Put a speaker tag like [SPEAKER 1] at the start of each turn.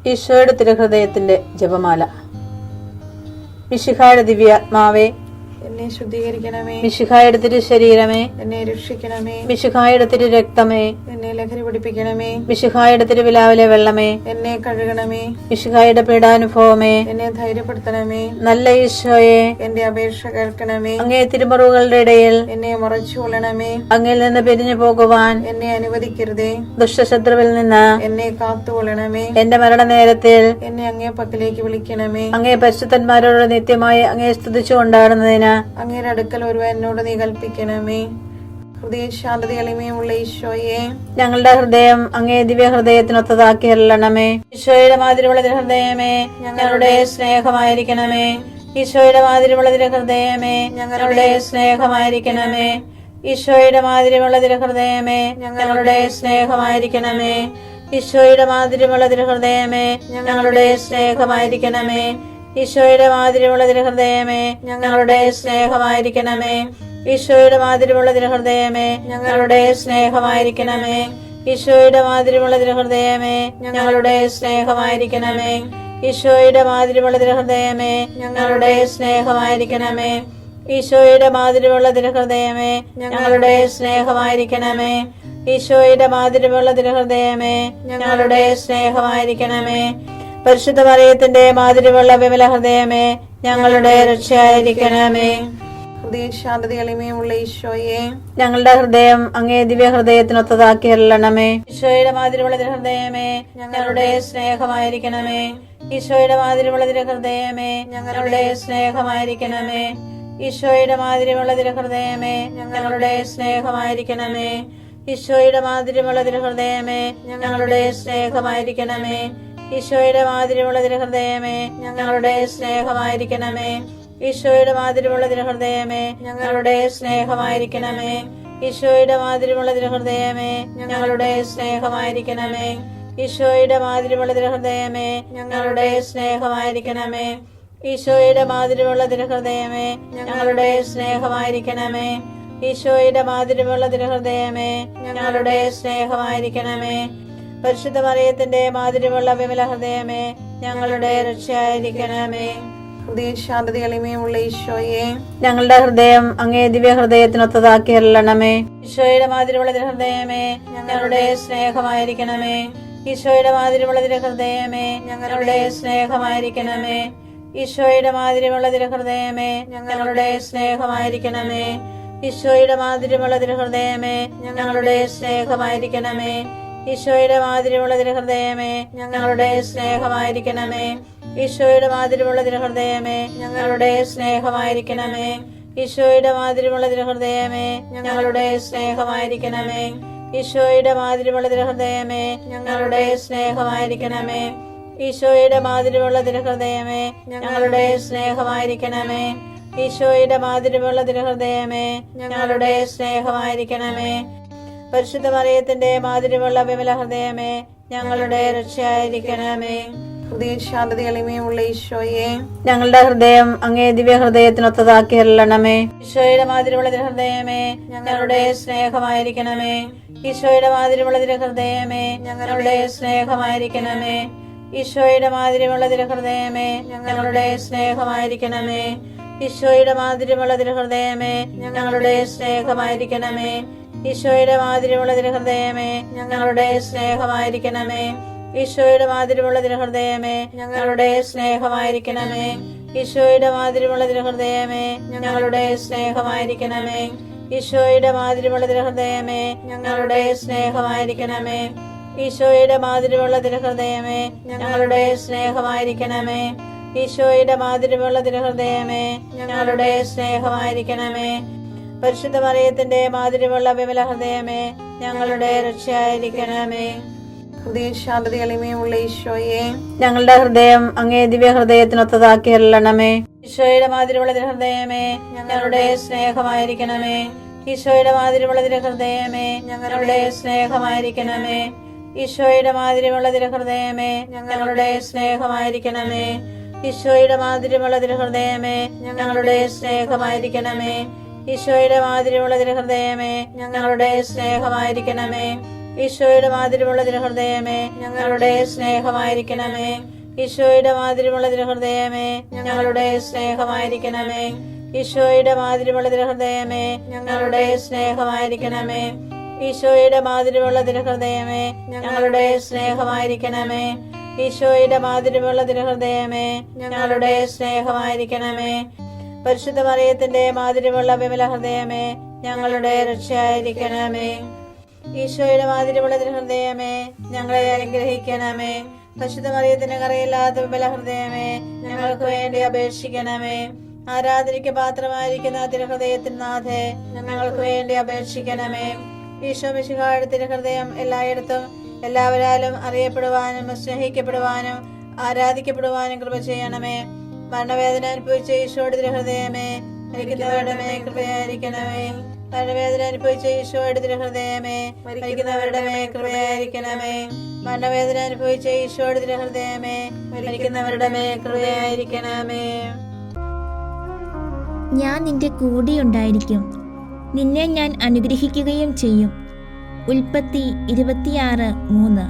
[SPEAKER 1] ഈശോയുടെ തിരുഹൃദയത്തിന്റെ ജപമാല. മിശിഹായുടെ ദിവ്യാത്മാവേ,
[SPEAKER 2] എന്നെ ശുദ്ധീകരിക്കണമേ.
[SPEAKER 1] മിശിഹായുടെ തിരു ശരീരമേ,
[SPEAKER 2] എന്നെ രക്ഷിക്കണമേ.
[SPEAKER 1] മിശിഹായുടെ തിരു രക്തമേ,
[SPEAKER 2] എന്നെ ലഹരി പിടിപ്പിക്കണമേ.
[SPEAKER 1] മിശിഹായുടെ തിരുവിലാവിലെ വെള്ളമേ,
[SPEAKER 2] എന്നെ കഴുകണമേ.
[SPEAKER 1] മിശിഹായുടെ പീഡാനുഭവമേ,
[SPEAKER 2] എന്നെ ധൈര്യപ്പെടുത്തണമേ.
[SPEAKER 1] നല്ല ഈശോയെ,
[SPEAKER 2] എന്റെ അപേക്ഷ കേൾക്കണമേ.
[SPEAKER 1] അങ്ങേ തിരുമുറിവുകളുടെ ഇടയിൽ
[SPEAKER 2] എന്നെ മറച്ചു കൊള്ളണമേ.
[SPEAKER 1] അങ്ങിൽ നിന്ന് പിരിഞ്ഞു പോകുവാൻ
[SPEAKER 2] എന്നെ അനുവദിക്കരുതേ.
[SPEAKER 1] ദുഷ്ടശത്രുവിൽ നിന്ന്
[SPEAKER 2] എന്നെ കാത്തുകൊള്ളണമേ.
[SPEAKER 1] എന്റെ മരണനേരത്തിൽ
[SPEAKER 2] എന്നെ അങ്ങേ പക്കലേക്ക് വിളിക്കണമേ.
[SPEAKER 1] അങ്ങേ പരിശുദ്ധന്മാരോട് നിത്യമായി അങ്ങേ സ്തുതിച്ചു കൊണ്ടാടുന്നതിന്
[SPEAKER 2] അങ്ങയുടെ അടുക്കൽ ഒരുവൻ എന്നോട് നീ കൽപ്പിക്കണമേ. ഹൃദയ ശാന്തത എളിമയുമുള്ള ഈശോയെ,
[SPEAKER 1] ഞങ്ങളുടെ ഹൃദയം അങ്ങേ ദിവ്യ ഹൃദയത്തിനൊത്തതാക്കി അരുളണമേ. ഈശോയുടെ മാതിരിയുള്ള ഹൃദയമേ, ഞങ്ങളുടെ സ്നേഹമായിരിക്കണമേ. ഈശോയുടെ മാതിരിയുള്ള ഹൃദയമേ, ഞങ്ങളുടെ സ്നേഹമായിരിക്കണമേ. ഈശോയുടെ മാതിരിയുള്ള ഹൃദയമേ, ഞങ്ങളുടെ സ്നേഹമായിരിക്കണമേ. ഈശോയുടെ മാതിരിയുള്ള ഹൃദയമേ, ഞങ്ങളുടെ സ്നേഹമായിരിക്കണമേ. ഈശോയുടെ മാതിരിയുള്ള ഹൃദയമേ, ഞങ്ങളുടെ സ്നേഹമായിരിക്കണമേ. ഈശോയുടെ മാതിരിയുള്ള ഹൃദയമേ, ഞങ്ങളുടെ സ്നേഹമായിരിക്കണമേ. ഈശോയുടെ മാതിരിയുള്ള ഹൃദയമേ, ഞങ്ങളുടെ സ്നേഹമായിരിക്കണമേ. ഈശോയുടെ മാതിരിയുള്ള ഹൃദയമേ, ഞങ്ങളുടെ സ്നേഹമായിരിക്കണമേ. ഈശോയുടെ മാതിരിയുള്ള ഹൃദയമേ, ഞങ്ങളുടെ സ്നേഹമായിരിക്കണമേ. ഈശോയുടെ മാതിരിയുള്ള ഹൃദയമേ, ഞങ്ങളുടെ സ്നേഹമായിരിക്കണമേ. പരിശുദ്ധ മറിയത്തിന്റെ മാതിരിയുള്ള വിമല ഹൃദയമേ, ഞങ്ങളുടെ രക്ഷയായിരിക്കണമേ.
[SPEAKER 2] ഹൃദയ ശാന്തത എളിമയുമുള്ള ഈശോയെ,
[SPEAKER 1] ഞങ്ങളുടെ ഹൃദയം അങ്ങേ ദിവ്യ ഹൃദയത്തിനൊത്തതാക്കി അരുളണമേ. ഈശോയുടെ മാതിരിയുള്ള ഹൃദയമേ, ഞങ്ങളുടെ സ്നേഹമായിരിക്കണമേ. ഈശോയുടെ മാതിരിയുള്ള ഹൃദയമേ, ഞങ്ങളുടെ സ്നേഹമായിരിക്കണമേ. ഈശോയുടെ മാതിരിയുള്ള ഹൃദയമേ, ഞങ്ങളുടെ സ്നേഹമായിരിക്കണമേ. ഈശോയുടെ മാതിരിയുള്ള ഹൃദയമേ, ഞങ്ങളുടെ സ്നേഹമായിരിക്കണമേ. ഈശോയുടെ മാതിരിയുള്ള ഹൃദയമേ, ഞങ്ങളുടെ സ്നേഹമായിരിക്കണമേ. ഈശോയുടെ മാതിരിയുള്ള ഹൃദയമേ, ഞങ്ങളുടെ സ്നേഹമായിരിക്കണമേ. ഈശോയുടെ മാതിരിയുള്ള ഹൃദയമേ, ഞങ്ങളുടെ സ്നേഹമായിരിക്കണമേ. ഈശോയുടെ മാതിരിയുള്ള ഹൃദയമേ, ഞങ്ങളുടെ സ്നേഹമായിരിക്കണമേ. ഈശോയുടെ മാതിരിയുള്ള ഹൃദയമേ, ഞങ്ങളുടെ സ്നേഹമായിരിക്കണമേ. ഈശോയുടെ മാതിരിയുള്ള ഹൃദയമേ, ഞങ്ങളുടെ സ്നേഹമായിരിക്കണമേ. പരിശുദ്ധ മറിയത്തിന്റെ മാതിരിയുള്ള വിമല ഹൃദയമേ, ഞങ്ങളുടെ രക്ഷയായിരിക്കണമേ.
[SPEAKER 2] ഹൃദയ ശാന്തത എളിമയുമുള്ള ഈശോയെ,
[SPEAKER 1] ഞങ്ങളുടെ ഹൃദയം അങ്ങേ ദിവ്യ ഹൃദയത്തിനൊത്തതാക്കി അരുളണമേ. ഈശോയുടെ മാതിരിയുള്ള ഹൃദയമേ, ഞങ്ങളുടെ സ്നേഹമായിരിക്കണമേ. ഈശോയുടെ മാതിരിയുള്ള ഹൃദയമേ, ഞങ്ങളുടെ സ്നേഹമായിരിക്കണമേ. ഈശോയുടെ മാതിരിയുള്ള ഹൃദയമേ, ഞങ്ങളുടെ സ്നേഹമായിരിക്കണമേ. ഈശോയുടെ മാതിരിയുള്ള ഹൃദയമേ, ഞങ്ങളുടെ സ്നേഹമായിരിക്കണമേ. ഈശോയുടെ മാതിരിയുള്ള ഹൃദയമേ, ഞങ്ങളുടെ സ്നേഹമായിരിക്കണമേ. ഈശോയുടെ മാതിരിയുള്ള ഹൃദയമേ, ഞങ്ങളുടെ സ്നേഹമായിരിക്കണമേ. ഈശോയുടെ മാതിരിയുള്ള ഹൃദയമേ, ഞങ്ങളുടെ സ്നേഹമായിരിക്കണമേ. ഈശോയുടെ മാതിരിയുള്ള ഹൃദയമേ, ഞങ്ങളുടെ സ്നേഹമായിരിക്കണമേ. ഈശോയുടെ മാതിരിയുള്ള ഹൃദയമേ, ഞങ്ങളുടെ സ്നേഹമായിരിക്കണമേ. ഈശോയുടെ മാതിരിയുള്ള ഹൃദയമേ, ഞങ്ങളുടെ സ്നേഹമായിരിക്കണമേ. പരിശുദ്ധ മറിയത്തിന്റെ മാതിരിയുള്ള വിമല ഹൃദയമേ, ഞങ്ങളുടെ രക്ഷയായിരിക്കണമേ.
[SPEAKER 2] ഹൃദയ ശാന്തത എളിമയുമുള്ള ഈശോയെ,
[SPEAKER 1] ഞങ്ങളുടെ ഹൃദയം അങ്ങേ ദിവ്യ ഹൃദയത്തിനൊത്തതാക്കി അരുളണമേ. ഈശോയുടെ മാതിരിയുള്ള ഹൃദയമേ, ഞങ്ങളുടെ സ്നേഹമായിരിക്കണമേ. ഈശോയുടെ മാതിരിയുള്ള ഹൃദയമേ, ഞങ്ങളുടെ സ്നേഹമായിരിക്കണമേ. ഈശോയുടെ മാതിരിയുള്ള ഹൃദയമേ, ഞങ്ങളുടെ സ്നേഹമായിരിക്കണമേ. ഈശോയുടെ മാതിരിയുള്ള ഹൃദയമേ, ഞങ്ങളുടെ സ്നേഹമായിരിക്കണമേ. ഈശോയുടെ മാതിരിയുള്ള ഹൃദയമേ, ഞങ്ങളുടെ സ്നേഹമായിരിക്കണമേ. ഈശോയുടെ മാതിരിയുള്ള ഹൃദയമേ, ഞങ്ങളുടെ സ്നേഹമായിരിക്കണമേ. ഈശോയുടെ മാതിരിയുള്ള ഹൃദയമേ, ഞങ്ങളുടെ സ്നേഹമായിരിക്കണമേ. ഈശോയുടെ മാതിരിയുള്ള ഹൃദയമേ, ഞങ്ങളുടെ സ്നേഹമായിരിക്കണമേ. ഈശോയുടെ മാതിരിയുള്ള ഹൃദയമേ, ഞങ്ങളുടെ സ്നേഹമായിരിക്കണമേ. ഈശോയുടെ മാതിരിയുള്ള ഹൃദയമേ, ഞങ്ങളുടെ സ്നേഹമായിരിക്കണമേ. പരിശുദ്ധ മറിയത്തിന്റെ മാതിരിയുള്ള വിമല ഹൃദയമേ, ഞങ്ങളുടെ രക്ഷയായിരിക്കണമേ.
[SPEAKER 2] ഹൃദയ ശാന്തത എളിമയുമുള്ള ഈശോയെ,
[SPEAKER 1] ഞങ്ങളുടെ ഹൃദയം അങ്ങേ ദിവ്യ ഹൃദയത്തിനൊത്തതാക്കി അരുളണമേ. ഈശോയുടെ മാതിരിയുള്ള ഹൃദയമേ, ഞങ്ങളുടെ സ്നേഹമായിരിക്കണമേ. ഈശോയുടെ മാതിരിയുള്ള ഹൃദയമേ, ഞങ്ങളുടെ സ്നേഹമായിരിക്കണമേ. ഈശോയുടെ മാതിരിയുള്ള ഹൃദയമേ, ഞങ്ങളുടെ സ്നേഹമായിരിക്കണമേ. ഈശോയുടെ മാതിരിയുള്ള ഹൃദയമേ, ഞങ്ങളുടെ സ്നേഹമായിരിക്കണമേ. ഈശോയുടെ മാതിരിയുള്ള ഹൃദയമേ, ഞങ്ങളുടെ സ്നേഹമായിരിക്കണമേ. ഈശോയുടെ മാതിരിയുള്ള തിരുഹൃദയമേ ഞങ്ങളുടെ സ്നേഹമായിരിക്കണമേ. ഈശോയുടെ മാതിരിയുള്ള തിരുഹൃദയമേ ഞങ്ങളുടെ സ്നേഹമായിരിക്കണമേ. ഈശോയുടെ മാതിരിയുള്ള തിരുഹൃദയമേ ഞങ്ങളുടെ സ്നേഹമായിരിക്കണമേ. ഈശോയുടെ മാതിരിയുള്ള തിരുഹൃദയമേ ഞങ്ങളുടെ സ്നേഹമായിരിക്കണമേ. ഈശോയുടെ മാതിരിയുള്ള തിരുഹൃദയമേ ഞങ്ങളുടെ സ്നേഹമായിരിക്കണമേ. പരിശുദ്ധ മറിയത്തിന്റെ മാതിരിയുള്ള വിമല ഹൃദയമേ ഞങ്ങളുടെ രക്ഷയായിരിക്കണമേ. ഈശോയുടെ മാതിരിയുള്ള തിരുഹൃദയമേ ഞങ്ങളെ അനുഗ്രഹിക്കണമേ. പരിശുദ്ധ മറിയത്തിന്റെ കറയില്ലാത്ത വിമല ഹൃദയമേ ഞങ്ങൾക്ക് വേണ്ടി അപേക്ഷിക്കണമേ. ആരാധനയ്ക്ക് പാത്രമായിരിക്കുന്ന തിരുഹൃദയത്തിൻ നാഥേ ഞങ്ങൾക്ക് വേണ്ടി അപേക്ഷിക്കണമേ. ഈശോ മിശിഹായുടെ തിരുഹൃദയം എല്ലായിടത്തും എല്ലാവരാലും അറിയപ്പെടുവാനും സ്നേഹിക്കപ്പെടുവാനും ആരാധിക്കപ്പെടുവാനും കൃപ ചെയ്യണമേ. മരണവേദന അനുഭവിച്ച ഈശോയുടെ തിരുഹൃദയമേ മരിക്കുന്നവരുടെ മേൽ കൃപയായിരിക്കണമേ. മരണവേദന അനുഭവിച്ച ഈശോയുടെ തിരുഹൃദയമേ മരിക്കുന്നവരുടെ മേൽ കൃപയായിരിക്കണമേ. മരണവേദന അനുഭവിച്ച ഈശോയുടെ തിരുഹൃദയമേ മരിക്കുന്നവരുടെ മേൽ കൃപയായിരിക്കണമേ.
[SPEAKER 3] ഞാൻ നിന്റെ കൂടെയുണ്ടായിരിക്കും, നിന്നെ ഞാൻ അനുഗ്രഹിക്കുകയും ചെയ്യും. ഉൽപ്പത്തി 26:3.